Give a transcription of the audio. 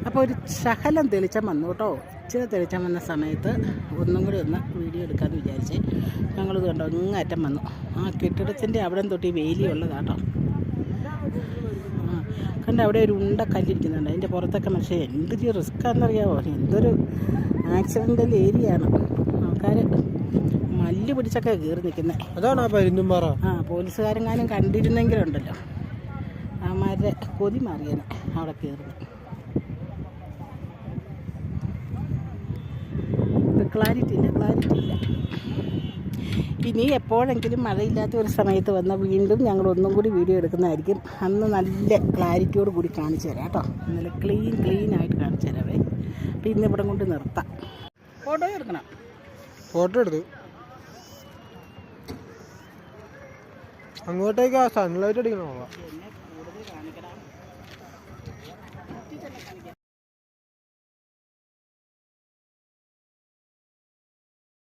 അപ്പോൾ ഒരു ശകലം തെളിച്ചം വന്നു കേട്ടോ. ഇച്ചിരി തെളിച്ചം വന്ന സമയത്ത് ഒന്നും കൂടി ഒന്ന് വീഡിയോ എടുക്കാമെന്ന് വിചാരിച്ചേ. ഞങ്ങളിത് കണ്ടോ ഇങ്ങേറ്റം വന്നു. ആ കെട്ടിടത്തിൻ്റെ അവിടെ തൊട്ട് ഈ വേലിയുള്ളതാട്ടോ. കണ്ട അവിടെ ഒരു ഉണ്ട കല്ലിരിക്കുന്നുണ്ട്. അതിൻ്റെ പുറത്തൊക്കെ പക്ഷേ എന്തൊരു റിസ്ക്കാണെന്നറിയാമോ. എന്തൊരു ആക്സിഡൻ്റൽ ഏരിയയാണ്. ആൾക്കാർ മല്ല് പിടിച്ചൊക്കെ കയറി നിൽക്കുന്നത്. അതാണ് പരുന്തുംപാറ. പോലീസുകാരെങ്ങാനും കണ്ടിരുന്നെങ്കിലുണ്ടല്ലോ അവന്മാരുടെ കൊതി മാറിയേനെ അവിടെ കയറുന്നത്. ക്ലാരിറ്റി ഇല്ല. ഇനി എപ്പോഴെങ്കിലും മഴയില്ലാത്ത ഒരു സമയത്ത് വന്നാൽ വീണ്ടും ഞങ്ങൾ ഒന്നും കൂടി വീഡിയോ എടുക്കുന്നതായിരിക്കും. അന്ന് നല്ല ക്ലാരിറ്റിയോട് കൂടി കാണിച്ചു തരാം കേട്ടോ. നല്ല ക്ലീനായിട്ട് കാണിച്ചു തരാവേ. അപ്പം ഇന്ന് ഇവിടെ കൊണ്ട് നിർത്താം. ഫോട്ടോ എടുക്കണം. ഫോട്ടോ എടുത്തു. അങ്ങോട്ടേക്ക് സൺലൈറ്റ് അടിക്കണം.